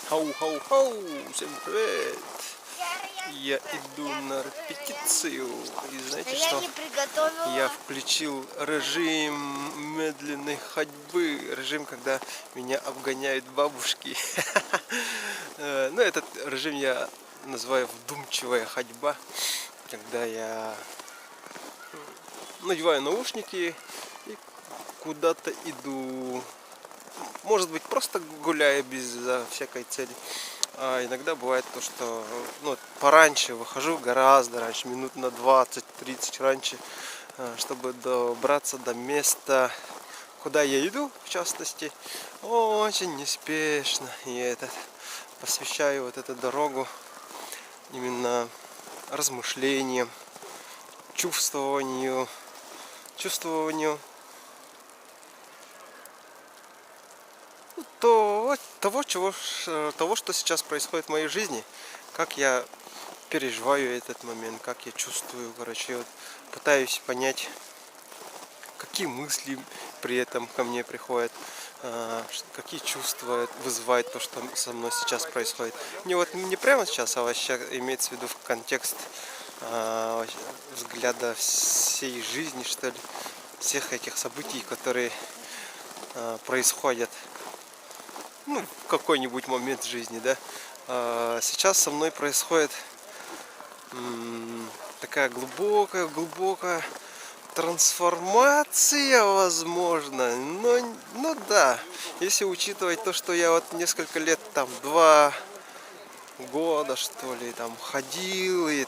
Хау-хау-хау! Всем привет! Я иду на репетицию. И знаете что? Я включил режим медленной ходьбы. Режим, когда меня обгоняют бабушки. Ну, этот режим я называю вдумчивая ходьба. Когда я надеваю наушники и куда-то иду. Может быть, просто гуляя без всякой цели. А иногда бывает то, что пораньше выхожу, гораздо раньше, минут на 20-30 раньше, чтобы добраться до места, куда я иду, в частности, очень неспешно. И посвящаю вот эту дорогу именно размышлениям, чувствованию того, что сейчас происходит в моей жизни, как я переживаю этот момент, как я чувствую, короче, пытаюсь понять, какие мысли при этом ко мне приходят, какие чувства вызывает то, что со мной сейчас происходит. Не прямо сейчас, а вообще имеется в виду в контекст взгляда всей жизни, что ли, всех этих событий, которые происходят. В какой-нибудь момент жизни, да. Сейчас со мной происходит такая глубокая трансформация, возможно. Но да, если учитывать то, что я несколько лет, 2 года, что ли, ходил, и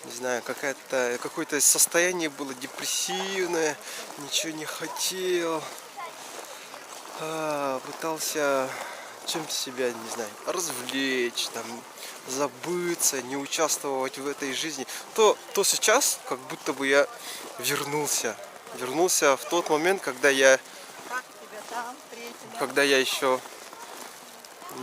не знаю, какое-то состояние было депрессивное, ничего не хотел. Пытался чем-то себя, не знаю, развлечь, забыться, не участвовать в этой жизни, то сейчас как будто бы я вернулся в тот момент, когда я еще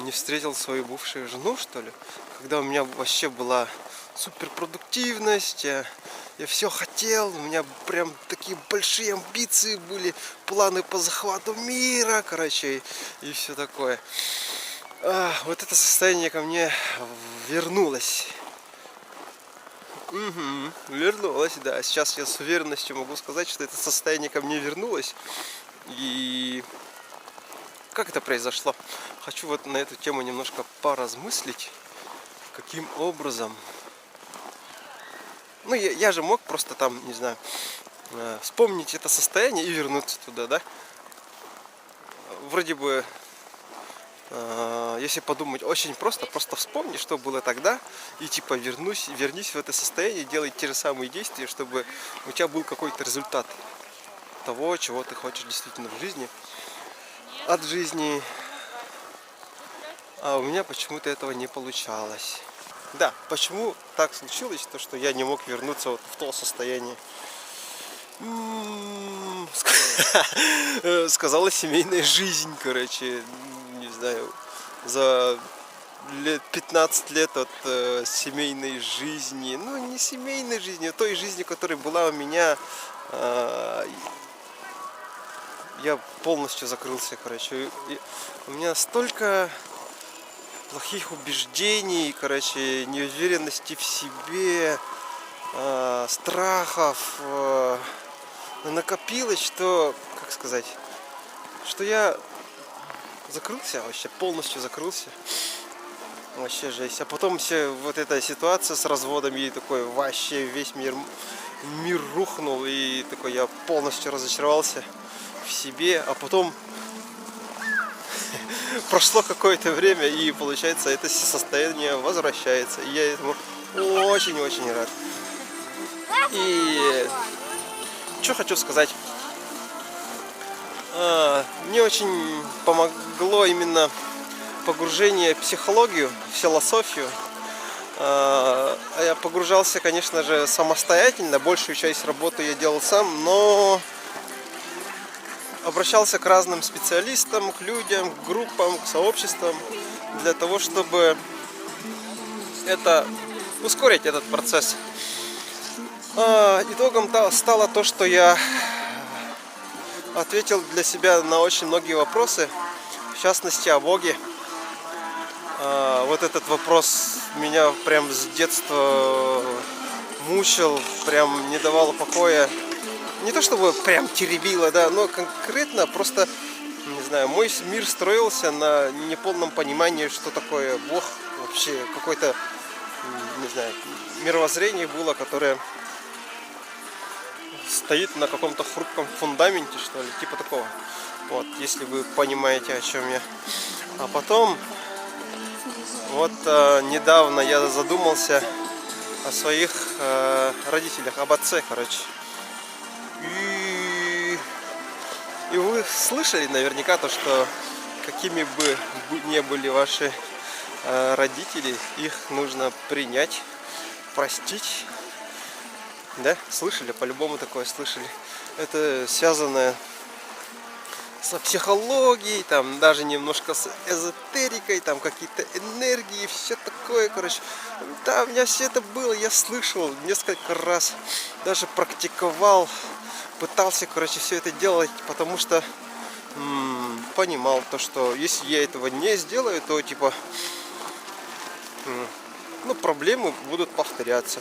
не встретил свою бывшую жену, что ли, когда у меня вообще была суперпродуктивность, я все хотел, у меня прям такие большие амбиции были, планы по захвату мира, короче, и все такое. Вот это состояние ко мне вернулось. Вернулось, да. Сейчас я с уверенностью могу сказать, что это состояние ко мне вернулось. И как это произошло? Хочу на эту тему немножко поразмыслить, каким образом. Я же мог просто не знаю, вспомнить это состояние и вернуться туда, да? Вроде бы, если подумать, очень просто вспомни, что было тогда, и вернись в это состояние, делай те же самые действия, чтобы у тебя был какой-то результат того, чего ты хочешь действительно в жизни, от жизни. А у меня почему-то этого не получалось. Да, почему так случилось, то что я не мог вернуться в то состояние? Сказала семейная жизнь, короче, не знаю, за 15 лет от семейной жизни, не семейной жизни, а той жизни, которая была у меня, я полностью закрылся, короче, у меня столько плохих убеждений, короче, неуверенности в себе, страхов накопилось, что, как сказать, что я закрылся, вообще полностью закрылся. Вообще жесть. А потом вот эта ситуация с разводом, и такой вообще весь мир рухнул, и такой я полностью разочаровался в себе, а потом прошло какое-то время, и получается это состояние возвращается. И я этому очень-очень рад. И что хочу сказать. Мне очень помогло именно погружение в психологию, в философию. Я погружался, конечно же, самостоятельно. Большую часть работы я делал сам, но обращался к разным специалистам, к людям, к группам, к сообществам для того, чтобы ускорить этот процесс. Итогом стало то, что я ответил для себя на очень многие вопросы, в частности о Боге, Вот этот вопрос меня прям с детства мучил, прям не давал покоя. Не то чтобы прям теребило, да, но конкретно просто, не знаю, мой мир строился на неполном понимании, что такое Бог, вообще какое-то, не знаю, мировоззрение было, которое стоит на каком-то хрупком фундаменте, что ли, типа такого. Вот, если вы понимаете, о чем я. А потом, вот недавно я задумался о своих родителях, об отце, короче. И вы слышали наверняка то, что какими бы ни были ваши родители, их нужно принять, простить. Да? Слышали? По-любому такое слышали. Это связано со психологией, там даже немножко с эзотерикой, там какие-то энергии, все такое, короче. Да, у меня все это было, я слышал несколько раз, даже практиковал, пытался, короче, все это делать, потому что понимал то, что если я этого не сделаю, то типа, проблемы будут повторяться.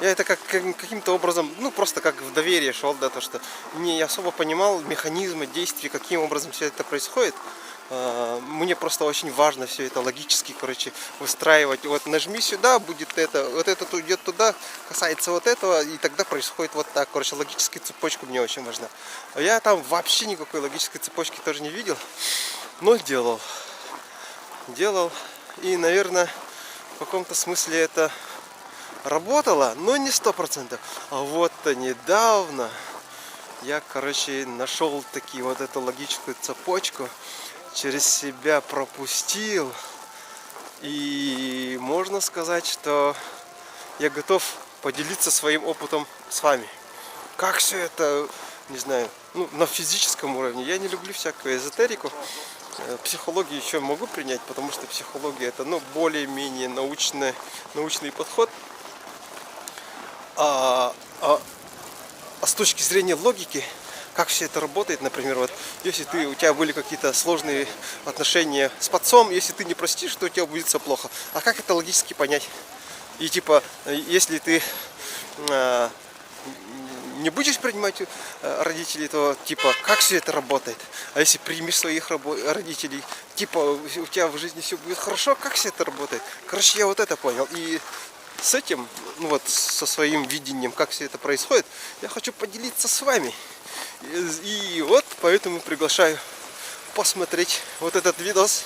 Я это каким-то образом, просто как в доверие шел, да, то, что не особо понимал механизмы действий, каким образом все это происходит. Мне просто очень важно все это логически, короче, выстраивать. Вот нажми сюда, будет это, вот этот уйдет туда, касается вот этого, и тогда происходит вот так. Короче, логическая цепочка мне очень важна. Я там вообще никакой логической цепочки тоже не видел, но делал. И, наверное, в каком-то смысле это работало, но не 100%. А вот недавно я, короче, нашел таки вот эту логическую цепочку, через себя пропустил. И можно сказать, что я готов поделиться своим опытом с вами. Как все это, не знаю, на физическом уровне. Я не люблю всякую эзотерику. Психологию еще могу принять, потому что психология это, более-менее научный подход. А с точки зрения логики, как все это работает, например, вот если у тебя были какие-то сложные отношения с отцом, если ты не простишь, то у тебя будет все плохо. А как это логически понять? И типа, если ты не будешь принимать родителей, то типа, как все это работает? А если примешь своих родителей, типа, у тебя в жизни все будет хорошо, как все это работает? Короче, я вот это понял. И с этим, со своим видением, как все это происходит, я хочу поделиться с вами. И вот поэтому приглашаю посмотреть вот этот видос,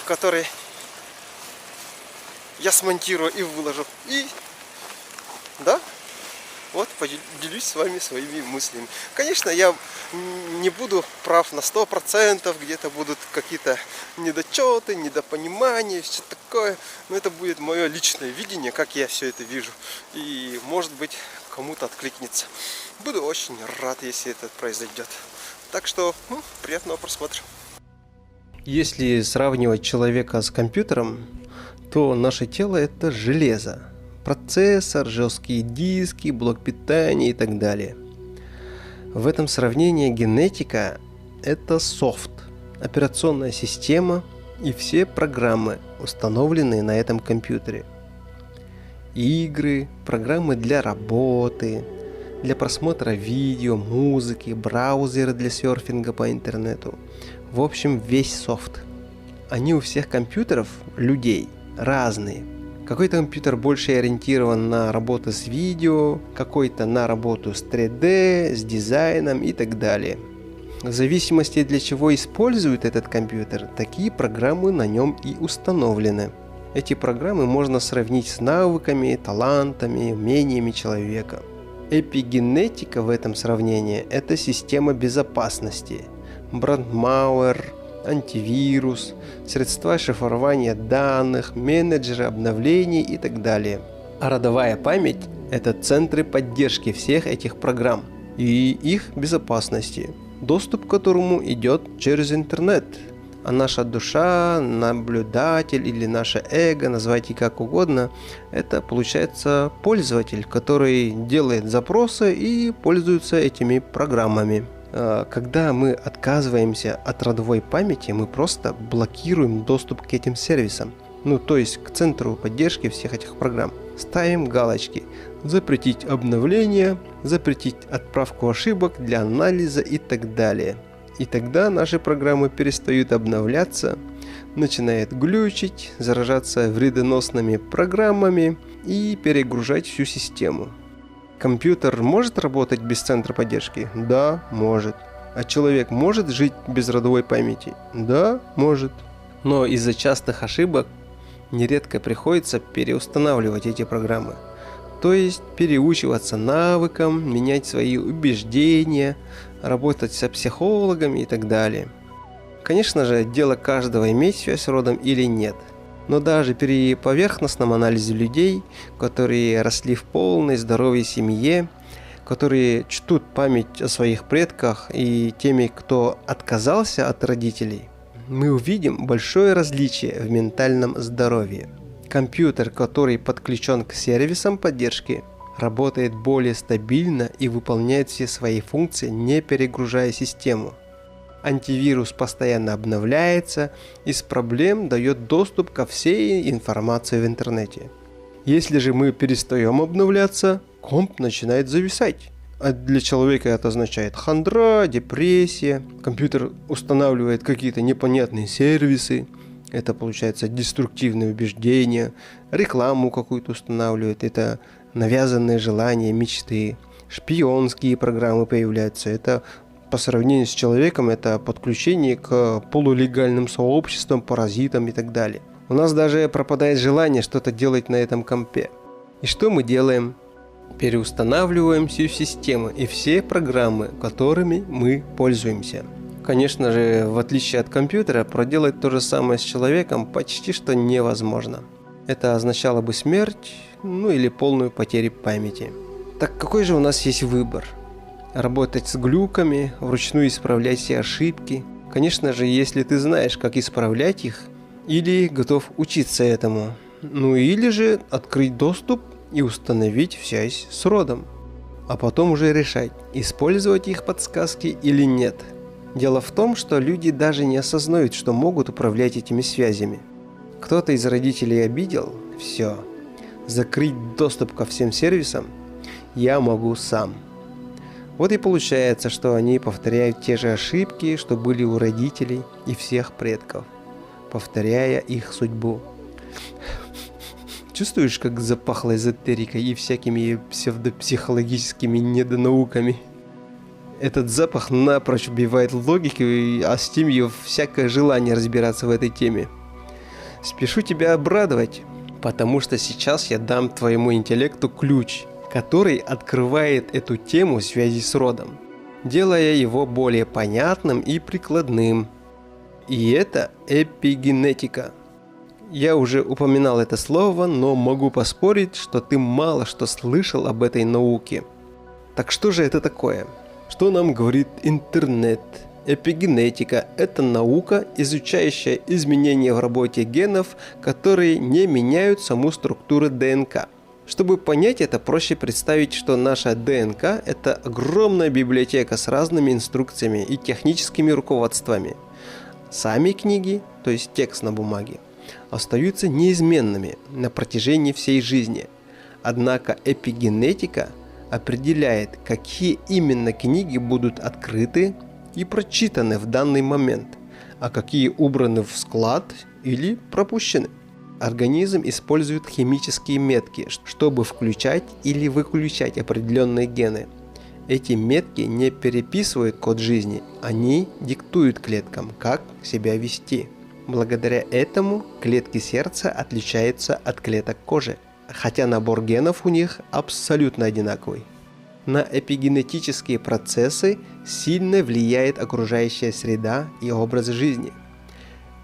который я смонтирую и выложу. И да, вот поделюсь с вами своими мыслями. Конечно, я не буду прав на 100%, где-то будут какие-то недочеты, недопонимания, все такое. Но это будет мое личное видение, как я все это вижу. И может быть кому-то откликнется. Буду очень рад, если это произойдет. Так что, приятного просмотра. Если сравнивать человека с компьютером, то наше тело это железо. Процессор, жесткие диски, блок питания и так далее. В этом сравнении генетика – это софт, операционная система и все программы, установленные на этом компьютере. Игры, программы для работы, для просмотра видео, музыки, браузеры для серфинга по интернету. В общем, весь софт. Они у всех компьютеров, людей, разные. Какой-то компьютер больше ориентирован на работу с видео, какой-то на работу с 3D, с дизайном и так далее. В зависимости для чего используют этот компьютер, такие программы на нем и установлены. Эти программы можно сравнить с навыками, талантами, умениями человека. Эпигенетика в этом сравнении – это система безопасности, брандмауэр, антивирус, средства шифрования данных, менеджеры обновлений и так далее. А родовая память – это центры поддержки всех этих программ и их безопасности, доступ к которому идет через интернет. А наша душа, наблюдатель или наше эго, называйте как угодно, это получается пользователь, который делает запросы и пользуется этими программами. Когда мы отказываемся от родовой памяти, мы просто блокируем доступ к этим сервисам. То есть к центру поддержки всех этих программ. Ставим галочки: запретить обновление, запретить отправку ошибок для анализа и так далее. И тогда наши программы перестают обновляться, начинают глючить, заражаться вредоносными программами и перегружать всю систему. Компьютер может работать без центра поддержки? Да, может. А человек может жить без родовой памяти? Да, может. Но из-за частых ошибок нередко приходится переустанавливать эти программы. То есть переучиваться навыкам, менять свои убеждения, работать со психологами и так далее. Конечно же, дело каждого иметь связь с родом или нет. Но даже при поверхностном анализе людей, которые росли в полной здоровой семье, которые чтут память о своих предках и теми, кто отказался от родителей, мы увидим большое различие в ментальном здоровье. Компьютер, который подключен к сервисам поддержки, работает более стабильно и выполняет все свои функции, не перегружая систему. Антивирус постоянно обновляется, из проблем дает доступ ко всей информации в интернете. Если же мы перестаем обновляться, комп начинает зависать. А для человека это означает хандра, депрессия. Компьютер устанавливает какие-то непонятные сервисы. Это получается деструктивные убеждения. Рекламу какую-то устанавливает. Это навязанные желания, мечты. Шпионские программы появляются. Это по сравнению с человеком это подключение к полулегальным сообществам, паразитам и так далее. У нас даже пропадает желание что-то делать на этом компе. И что мы делаем? Переустанавливаем всю систему и все программы, которыми мы пользуемся. Конечно же, в отличие от компьютера, проделать то же самое с человеком почти что невозможно. Это означало бы смерть, или полную потерю памяти. Так какой же у нас есть выбор? Работать с глюками, вручную исправлять все ошибки? Конечно же, если ты знаешь, как исправлять их, или готов учиться этому. Или же открыть доступ и установить связь с родом. А потом уже решать, использовать их подсказки или нет. Дело в том, что люди даже не осознают, что могут управлять этими связями. Кто-то из родителей обидел? Все. Закрыть доступ ко всем сервисам я могу сам. Вот и получается, что они повторяют те же ошибки, что были у родителей и всех предков, повторяя их судьбу. Чувствуешь, как запахло эзотерикой и всякими псевдопсихологическими недонауками? Этот запах напрочь убивает логику, а с тем всякое желание разбираться в этой теме. Спешу тебя обрадовать, потому что сейчас я дам твоему интеллекту ключ, который открывает эту тему связи с родом, делая его более понятным и прикладным. И это эпигенетика. Я уже упоминал это слово, но могу поспорить, что ты мало что слышал об этой науке. Так что же это такое? Что нам говорит интернет? Эпигенетика – это наука, изучающая изменения в работе генов, которые не меняют саму структуру ДНК. Чтобы понять это, проще представить, что наша ДНК – это огромная библиотека с разными инструкциями и техническими руководствами. Сами книги, то есть текст на бумаге, остаются неизменными на протяжении всей жизни. Однако эпигенетика определяет, какие именно книги будут открыты и прочитаны в данный момент, а какие убраны в склад или пропущены. Организм использует химические метки, чтобы включать или выключать определенные гены. Эти метки не переписывают код жизни, они диктуют клеткам, как себя вести. Благодаря этому клетки сердца отличаются от клеток кожи, хотя набор генов у них абсолютно одинаковый. На эпигенетические процессы сильно влияет окружающая среда и образ жизни.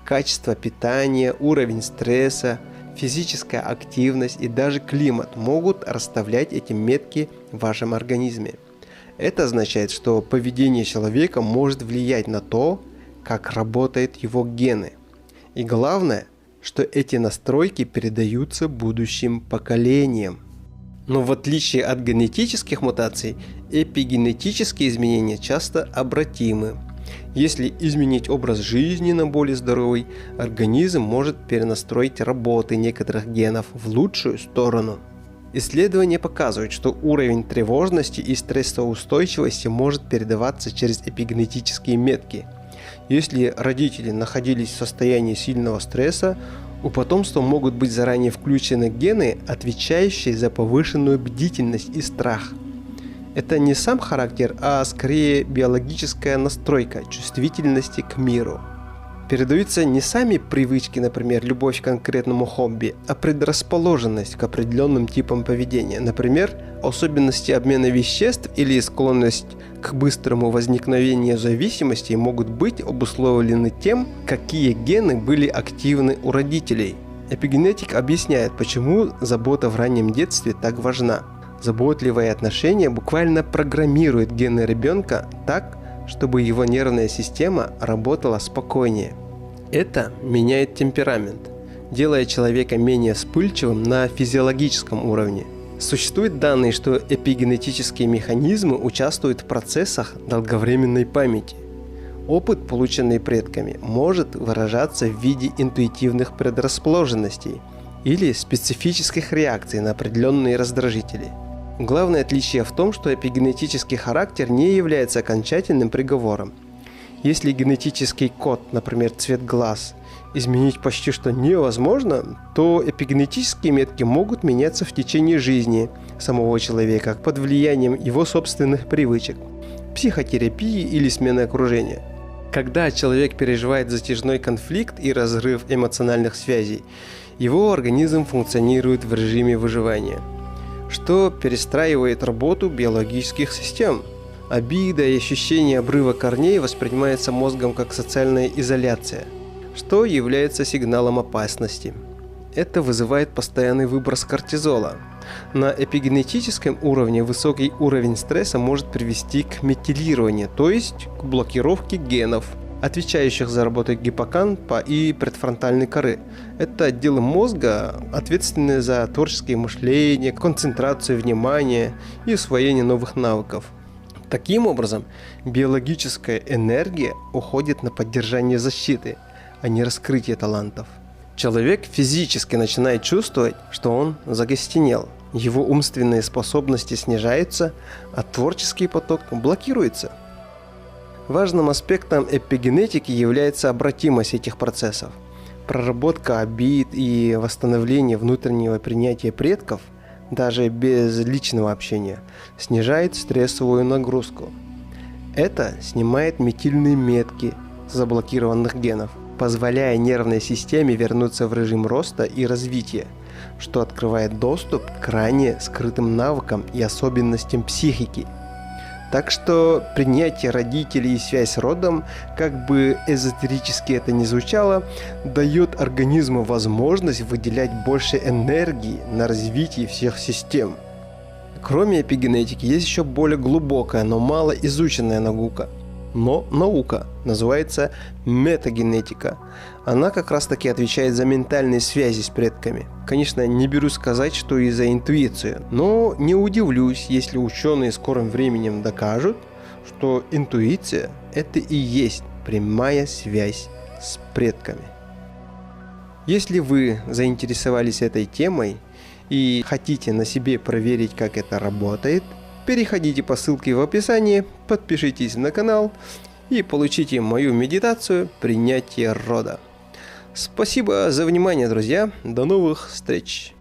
Качество питания, уровень стресса, физическая активность и даже климат могут расставлять эти метки в вашем организме. Это означает, что поведение человека может влиять на то, как работают его гены. И главное, что эти настройки передаются будущим поколениям. Но в отличие от генетических мутаций, эпигенетические изменения часто обратимы. Если изменить образ жизни на более здоровый, организм может перенастроить работы некоторых генов в лучшую сторону. Исследования показывают, что уровень тревожности и стрессоустойчивости может передаваться через эпигенетические метки. Если родители находились в состоянии сильного стресса, у потомства могут быть заранее включены гены, отвечающие за повышенную бдительность и страх. Это не сам характер, а скорее биологическая настройка чувствительности к миру. Передаются не сами привычки, например, любовь к конкретному хобби, а предрасположенность к определенным типам поведения, например, особенности обмена веществ или склонность к быстрому возникновению зависимости могут быть обусловлены тем, какие гены были активны у родителей. Эпигенетик объясняет, почему забота в раннем детстве так важна. Заботливое отношение буквально программирует гены ребенка так, чтобы его нервная система работала спокойнее. Это меняет темперамент, делая человека менее вспыльчивым на физиологическом уровне. Существуют данные, что эпигенетические механизмы участвуют в процессах долговременной памяти. Опыт, полученный предками, может выражаться в виде интуитивных предрасположенностей или специфических реакций на определенные раздражители. Главное отличие в том, что эпигенетический характер не является окончательным приговором. Если генетический код, например, цвет глаз, изменить почти что невозможно, то эпигенетические метки могут меняться в течение жизни самого человека под влиянием его собственных привычек, психотерапии или смены окружения. Когда человек переживает затяжной конфликт и разрыв эмоциональных связей, его организм функционирует в режиме выживания, что перестраивает работу биологических систем. Обида и ощущение обрыва корней воспринимается мозгом как социальная изоляция, что является сигналом опасности. Это вызывает постоянный выброс кортизола. На эпигенетическом уровне высокий уровень стресса может привести к метилированию, то есть к блокировке генов, отвечающих за работу гиппокампа и предфронтальной коры. Это отделы мозга, ответственные за творческое мышление, концентрацию внимания и усвоение новых навыков. Таким образом, биологическая энергия уходит на поддержание защиты, а не раскрытие талантов. Человек физически начинает чувствовать, что он закостенел, его умственные способности снижаются, а творческий поток блокируется. Важным аспектом эпигенетики является обратимость этих процессов. Проработка обид и восстановление внутреннего принятия предков, даже без личного общения, снижает стрессовую нагрузку. Это снимает метильные метки заблокированных генов, позволяя нервной системе вернуться в режим роста и развития, что открывает доступ к ранее скрытым навыкам и особенностям психики. Так что принятие родителей и связь с родом, как бы эзотерически это ни звучало, дает организму возможность выделять больше энергии на развитие всех систем. Кроме эпигенетики есть еще более глубокая, но мало изученная наука. Наука называется метагенетика. Она как раз таки отвечает за ментальные связи с предками. Конечно, не берусь сказать, что и за интуицию, но не удивлюсь, если ученые в скором временем докажут, что интуиция – это и есть прямая связь с предками. Если вы заинтересовались этой темой и хотите на себе проверить, как это работает, переходите по ссылке в описании, подпишитесь на канал и получите мою медитацию «Принятие рода». Спасибо за внимание, друзья. До новых встреч!